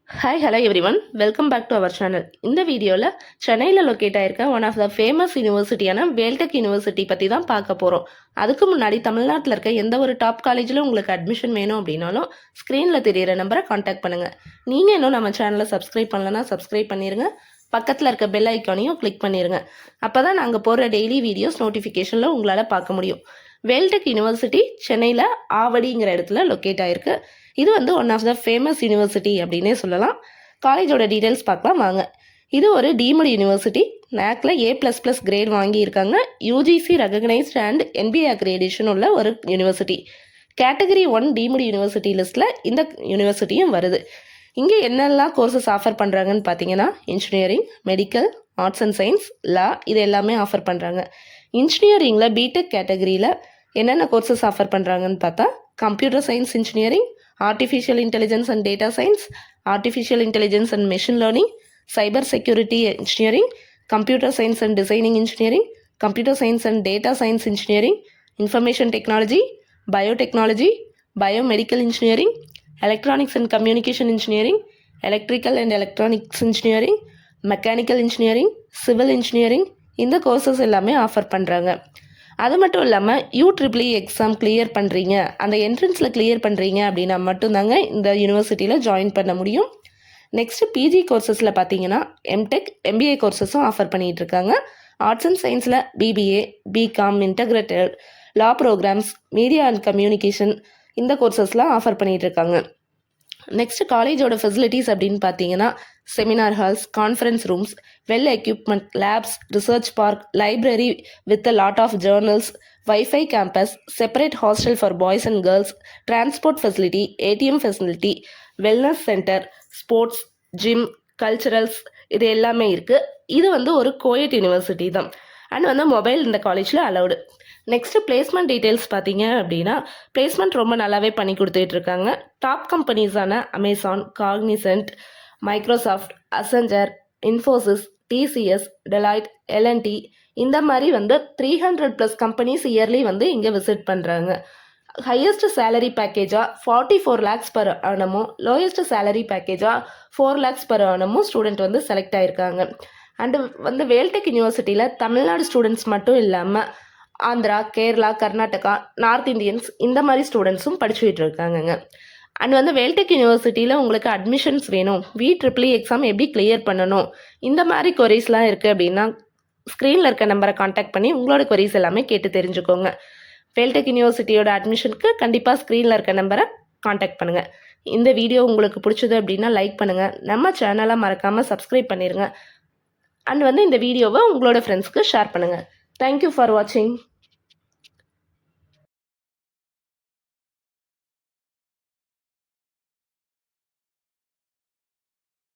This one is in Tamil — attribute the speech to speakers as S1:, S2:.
S1: Hello everyone. Welcome back to our channel. இந்த வீடியோவில் சென்னையில் லொக்கேட் ஆயிருக்க ஒன் ஆஃப் த ஃபேமஸ் யூனிவர்சிட்டியான வேல்டெக் யூனிவர்சிட்டி பற்றி தான் பார்க்க போகிறோம். அதுக்கு முன்னாடி தமிழ்நாட்டில் இருக்க எந்த ஒரு டாப் காலேஜில் உங்களுக்கு அட்மிஷன் வேணும் அப்படின்னாலும் ஸ்க்ரீனில் தெரியிற நம்பரை காண்டாக்ட் பண்ணுங்கள். நீங்கள் இன்னும் நம்ம சேனலை சப்ஸ்கிரைப் பண்ணலன்னா சப்ஸ்கிரைப் பண்ணிடுங்க. பக்கத்தில் இருக்க பெல் ஐக்கானையும் கிளிக் பண்ணிடுங்க. அப்போ தான் நாங்கள் போடுற டெய்லி வீடியோஸ் நோட்டிஃபிகேஷனில் உங்களால் பார்க்க முடியும். வேல்டெக் யூனிவர்சிட்டி சென்னையில் ஆவடிங்கிற இடத்துல லொக்கேட் ஆயிருக்கு. இது வந்து one of the famous university அப்படின்னே சொல்லலாம். காலேஜோட டீட்டெயில்ஸ் பார்க்கலாம் வாங்க. இது ஒரு டீம்டு யூனிவர்சிட்டி. நேக்கில் A++ கிரேட் வாங்கியிருக்காங்க. UGC recognised and NBA accreditation உள்ள ஒரு யூனிவர்சிட்டி. கேட்டகரி 1 டீம்டு யூனிவர்சிட்டி லிஸ்ட்டில் இந்த யூனிவர்சிட்டியும் வருது. இங்கே என்னெல்லாம் கோர்சஸ் ஆஃபர் பண்ணுறாங்கன்னு பார்த்தீங்கன்னா engineering, medical, arts and science, law இது எல்லாமே ஆஃபர் பண்ணுறாங்க. இன்ஜினியரிங்கில் பிடெக் கேட்டகரியில் என்னென்ன கோர்சஸ் ஆஃபர் பண்ணுறாங்கன்னு பார்த்தா computer science engineering, Artificial Intelligence and Data Science, Artificial Intelligence and Machine Learning, Cyber Security Engineering, Computer Science and Designing Engineering, Computer Science and Data Science Engineering, Information Technology, Biotechnology, Biomedical Engineering, Electronics and Communication Engineering, Electrical and Electronics Engineering, Mechanical Engineering, Civil Engineering இந்த கோர்சஸ் எல்லாமே ஆஃபர் பண்ணுறாங்க. அது மட்டும் இல்லாமல் UEEE எக்ஸாம் கிளியர் பண்ணுறீங்க, அந்த என்ட்ரன்ஸில் கிளியர் பண்ணுறீங்க அப்படின்னா மட்டும்தாங்க இந்த யூனிவர்சிட்டியில் ஜாயின் பண்ண முடியும். நெக்ஸ்ட்டு PG கோர்சஸில் பார்த்தீங்கன்னா MTech, MBA கோர்சஸும் ஆஃபர் பண்ணிகிட்ருக்காங்க. ஆர்ட்ஸ் அண்ட் சயின்ஸில் BBA, BCom, integrated, law programs, media and communication இந்த கோர்சஸ்லாம் ஆஃபர் பண்ணிகிட்ருக்காங்க. நெக்ஸ்ட் காலேஜோட ஃபெசிலிட்டிஸ் அப்படின்னு பார்த்தீங்கன்னா seminar halls, conference rooms, well equipment, labs, research park, library with a lot of journals, wifi campus, separate hostel for boys and girls, transport facility, ATM facility, wellness centre, sports, gym, culturals இது எல்லாமே இருக்குது. இது வந்து ஒரு கோயட் யூனிவர்சிட்டி தான். அண்ட் வந்து மொபைல் இந்த காலேஜில் அலவுடு. நெக்ஸ்ட்டு பிளேஸ்மெண்ட் டீட்டெயில்ஸ் பார்த்தீங்க அப்படின்னா பிளேஸ்மெண்ட் ரொம்ப நல்லாவே பண்ணி கொடுத்துட்ருக்காங்க. டாப் கம்பெனிஸான Amazon, Cognizant, Microsoft, Accenture, Infosys, TCS, Deloitte, LNT இந்த மாதிரி வந்து 300+ கம்பெனிஸ் இயர்லி வந்து இங்கே விசிட் பண்ணுறாங்க. ஹையஸ்ட் சேலரி பேக்கேஜாக 44 lakhs per annum, lowest salary பேக்கேஜாக 4 lakhs per annum ஸ்டூடெண்ட் வந்து செலக்ட் ஆகிருக்காங்க. அண்டு வந்து வேல்டெக் யூனிவர்சிட்டியில் தமிழ்நாடு ஸ்டூடெண்ட்ஸ் மட்டும் இல்லாமல் ஆந்திரா, கேரளா, கர்நாடகா, நார்த் இந்தியன்ஸ் இந்த மாதிரி ஸ்டூடெண்ட்ஸும் படிச்சுட்டு இருக்காங்கங்க. அண்ட் வந்து வேல்டெக் யூனிவர்சிட்டியில் உங்களுக்கு அட்மிஷன்ஸ் வேணும், VEEE எக்ஸாம் எப்படி கிளியர் பண்ணணும், இந்த மாதிரி கொரீஸ்லாம் இருக்குது அப்படின்னா ஸ்க்ரீனில் இருக்க நம்பரை காண்டாக்ட் பண்ணி உங்களோட கொரீஸ் எல்லாமே கேட்டு தெரிஞ்சுக்கோங்க. வேல்டெக் யூனிவர்சிட்டியோட அட்மிஷனுக்கு கண்டிப்பாக ஸ்க்ரீனில் இருக்க நம்பரை காண்டாக்ட் பண்ணுங்கள். இந்த வீடியோ உங்களுக்கு பிடிச்சது அப்படின்னா லைக் பண்ணுங்கள். நம்ம சேனலை மறக்காமல் சப்ஸ்கிரைப் பண்ணிடுங்க. அண்ட் வந்து இந்த வீடியோவை உங்களோட ஃப்ரெண்ட்ஸ்க்கு ஷேர் பண்ணுங்கள். தேங்க்யூ ஃபார் வாட்சிங்.